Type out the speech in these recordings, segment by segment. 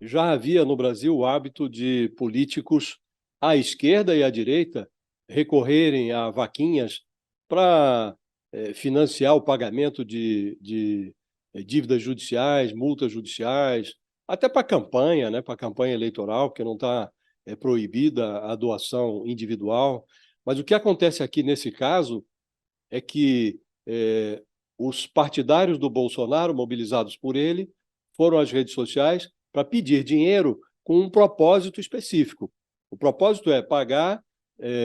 já havia no Brasil o hábito de políticos à esquerda e à direita recorrerem a vaquinhas para financiar o pagamento de dívidas judiciais, multas judiciais, até para campanha, né, para campanha eleitoral, porque não está proibida a doação individual. Mas o que acontece aqui nesse caso é que os partidários do Bolsonaro, mobilizados por ele, foram às redes sociais para pedir dinheiro com um propósito específico. O propósito é pagar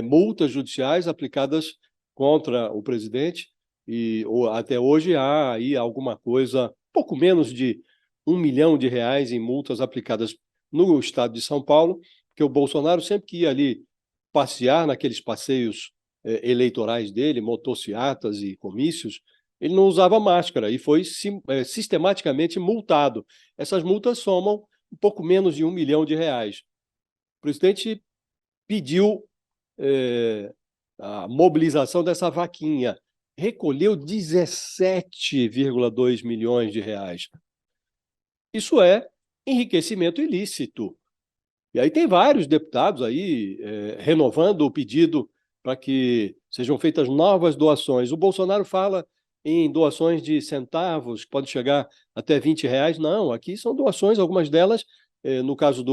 multas judiciais aplicadas contra o presidente, e até hoje há aí alguma coisa, pouco menos de R$ 1 milhão em multas aplicadas no estado de São Paulo, porque o Bolsonaro sempre que ia ali passear naqueles passeios eleitorais dele, motociatas e comícios, ele não usava máscara e foi sistematicamente multado. Essas multas somam um pouco menos de R$ 1 milhão. O presidente pediu a mobilização dessa vaquinha, recolheu R$ 17,2 milhões. Isso é enriquecimento ilícito. E aí tem vários deputados aí renovando o pedido para que sejam feitas novas doações. O Bolsonaro fala em doações de centavos, que pode chegar até R$ 20. Não, aqui são doações, algumas delas, no caso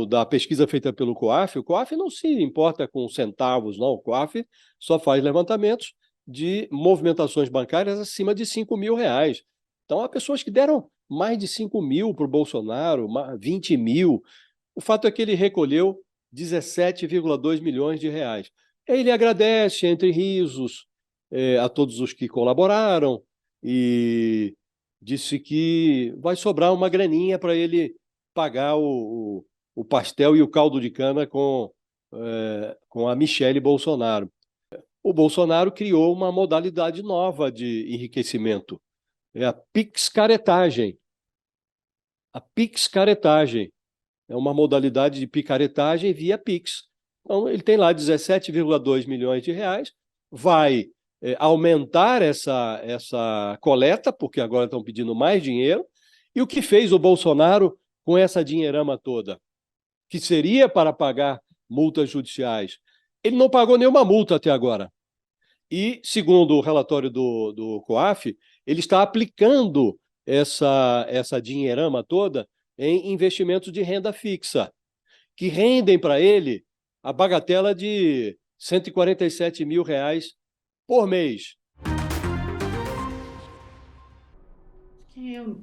da pesquisa feita pelo COAF, o COAF não se importa com centavos, não. O COAF só faz levantamentos de movimentações bancárias acima de R$ 5.000. Então, há pessoas que deram mais de 5 mil para o Bolsonaro, 20 mil. O fato é que ele recolheu R$ 17,2 milhões. Ele agradece, entre risos, a todos os que colaboraram e disse que vai sobrar uma graninha para ele pagar o pastel e o caldo de cana com a Michele Bolsonaro. O Bolsonaro criou uma modalidade nova de enriquecimento, é a picaretagem. A picaretagem é uma modalidade de picaretagem via Pix. Então, ele tem lá R$ 17,2 milhões, vai aumentar essa coleta, porque agora estão pedindo mais dinheiro. E o que fez o Bolsonaro com essa dinheirama toda? Que seria para pagar multas judiciais. Ele não pagou nenhuma multa até agora. E, segundo o relatório do COAF, ele está aplicando essa dinheirama toda em investimentos de renda fixa, que rendem para ele a bagatela de R$ 147 mil por mês.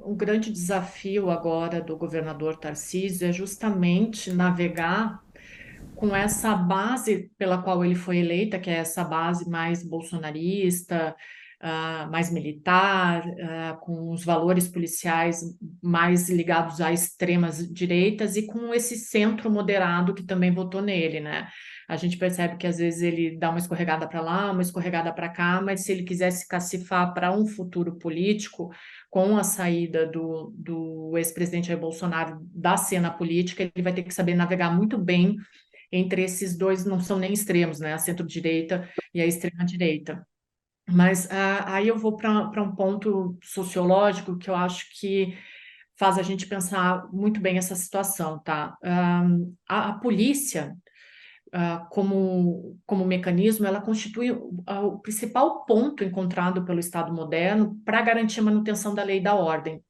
O grande desafio agora do governador Tarcísio é justamente navegar com essa base pela qual ele foi eleita, que é essa base mais bolsonarista, mais militar, com os valores policiais mais ligados a extremas direitas e com esse centro moderado que também votou nele, né? A gente percebe que às vezes ele dá uma escorregada para lá, uma escorregada para cá, mas se ele quisesse cacifar para um futuro político, com a saída do ex-presidente Jair Bolsonaro da cena política, ele vai ter que saber navegar muito bem entre esses dois, não são nem extremos, né? A centro-direita e a extrema-direita. Mas aí eu vou para um ponto sociológico que eu acho que faz a gente pensar muito bem essa situação, tá? A polícia, como mecanismo, ela constitui o principal ponto encontrado pelo Estado moderno para garantir a manutenção da lei e da ordem.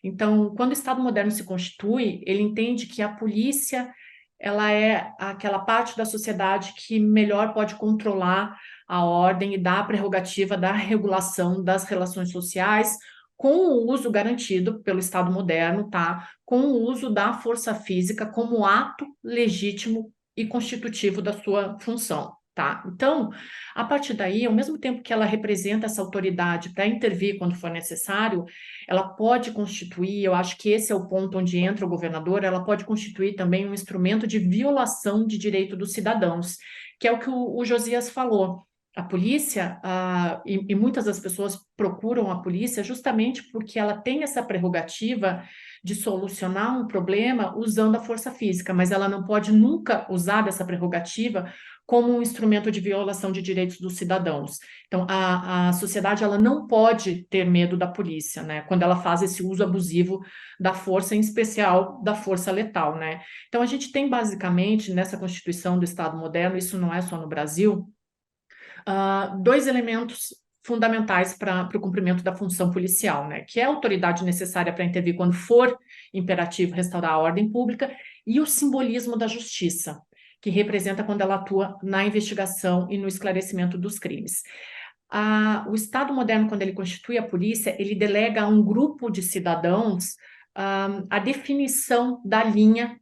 Então, quando o Estado moderno se constitui, ele entende que a polícia ela é aquela parte da sociedade que melhor pode controlar a ordem e dar a prerrogativa da regulação das relações sociais com o uso garantido pelo Estado moderno, tá? Com o uso da força física como ato legítimo e constitutivo da sua função. Tá? Então, a partir daí, ao mesmo tempo que ela representa essa autoridade para intervir quando for necessário, ela pode constituir, eu acho que esse é o ponto onde entra o governador, ela pode constituir também um instrumento de violação de direito dos cidadãos, que é o que o Josias falou. a polícia, e muitas das pessoas procuram a polícia justamente porque ela tem essa prerrogativa de solucionar um problema usando a força física, mas ela não pode nunca usar dessa prerrogativa como um instrumento de violação de direitos dos cidadãos. Então, a sociedade ela não pode ter medo da polícia, né? Quando ela faz esse uso abusivo da força, em especial da força letal, né? Então, a gente tem basicamente nessa Constituição do Estado moderno, isso não é só no Brasil, dois elementos fundamentais para o cumprimento da função policial, né? Que é a autoridade necessária para intervir quando for imperativo restaurar a ordem pública e o simbolismo da justiça, que representa quando ela atua na investigação e no esclarecimento dos crimes. O Estado moderno, quando ele constitui a polícia, ele delega a um grupo de cidadãos a definição da linha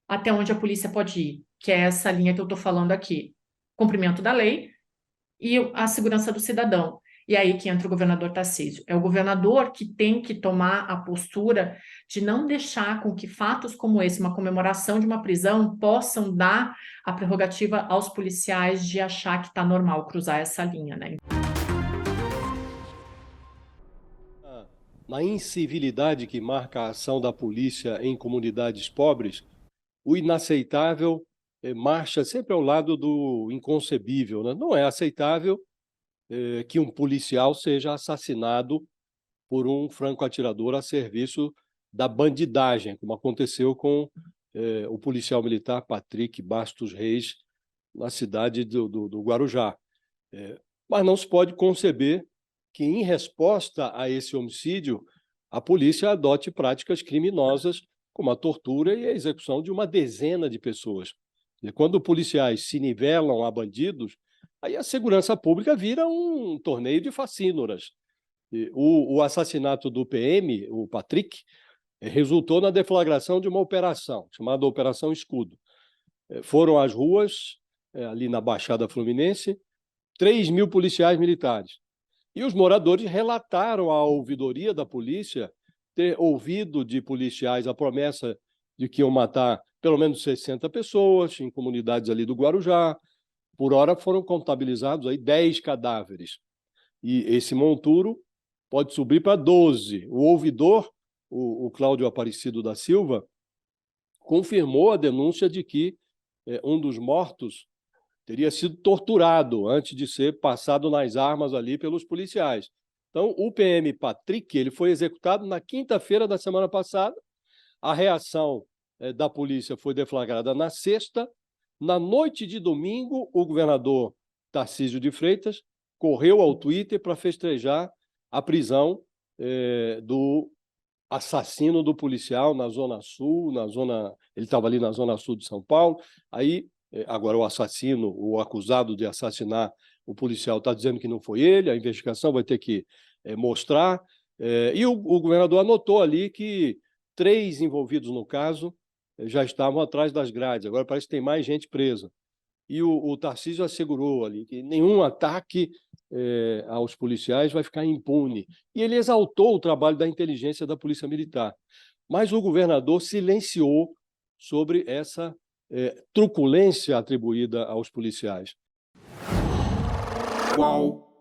até onde a polícia pode ir, que é essa linha que eu estou falando aqui. Cumprimento da lei e a segurança do cidadão. E aí que entra o governador Tarcísio. É o governador que tem que tomar a postura de não deixar com que fatos como esse, uma comemoração de uma prisão, possam dar a prerrogativa aos policiais de achar que está normal cruzar essa linha, né? Na incivilidade que marca a ação da polícia em comunidades pobres, o inaceitável marcha sempre ao lado do inconcebível, né? Não é aceitável que um policial seja assassinado por um franco-atirador a serviço da bandidagem, como aconteceu com o policial militar Patrick Bastos Reis, na cidade do Guarujá. Mas não se pode conceber que, em resposta a esse homicídio, a polícia adote práticas criminosas como a tortura e a execução de uma dezena de pessoas. E quando policiais se nivelam a bandidos, aí a segurança pública vira um torneio de facínoras. O assassinato do PM, o Patrick, resultou na deflagração de uma operação, chamada Operação Escudo. Foram às ruas, ali na Baixada Fluminense, 3.000 policiais militares. E os moradores relataram à ouvidoria da polícia ter ouvido de policiais a promessa de que iam matar pelo menos 60 pessoas em comunidades ali do Guarujá. Por hora foram contabilizados aí 10 cadáveres. E esse monturo pode subir para 12. O ouvidor, o Cláudio Aparecido da Silva, confirmou a denúncia de que um dos mortos teria sido torturado antes de ser passado nas armas ali pelos policiais. Então, o PM Patrick ele foi executado na quinta-feira da semana passada. A reação da polícia foi deflagrada na sexta. Na noite de domingo, o governador Tarcísio de Freitas correu ao Twitter para festejar a prisão do assassino do policial na Zona Sul, ele estava ali na Zona Sul de São Paulo. Aí, agora o assassino, o acusado de assassinar o policial está dizendo que não foi ele, a investigação vai ter que mostrar. E o governador anotou ali que 3 envolvidos no caso já estavam atrás das grades, agora parece que tem mais gente presa. E o Tarcísio assegurou ali que nenhum ataque aos policiais vai ficar impune. E ele exaltou o trabalho da inteligência da Polícia Militar. Mas o governador silenciou sobre essa truculência atribuída aos policiais. Qual?